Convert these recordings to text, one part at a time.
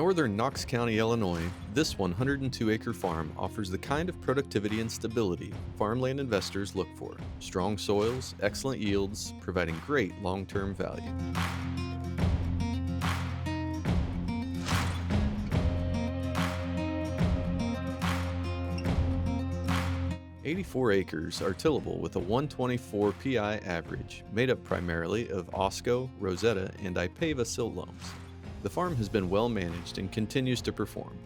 northern Knox County, Illinois, this 102-acre farm offers the kind of productivity and stability farmland investors look for. Strong soils, excellent yields, providing great long-term value. "84 acres are tillable with a 124 pi average, made up primarily of Osco, Rosetta, and Ipava silt loams. The farm has been well managed and continues to perform,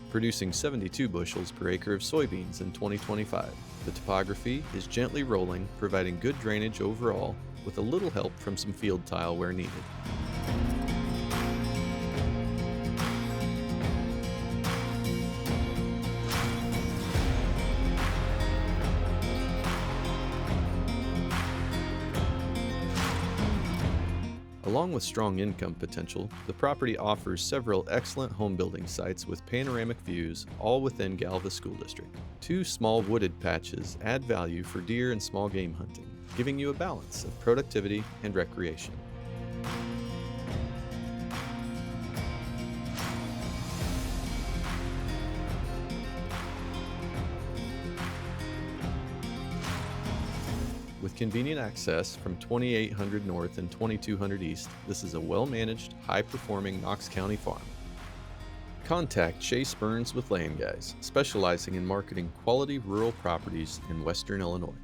producing 72 bushels per acre of soybeans in 2025. The topography is gently rolling, providing good drainage overall, with a little help from some field tile where needed. Along with strong income potential, the property offers several excellent home building sites with panoramic views, all within Galva School District. 2 small wooded patches add value for deer and small game hunting, giving you a balance of productivity and recreation. With convenient access from 2800 North and 2200 East, this is a well-managed, high-performing Knox County farm. Contact Chase Burns with Land Guys, specializing in marketing quality rural properties in Western Illinois.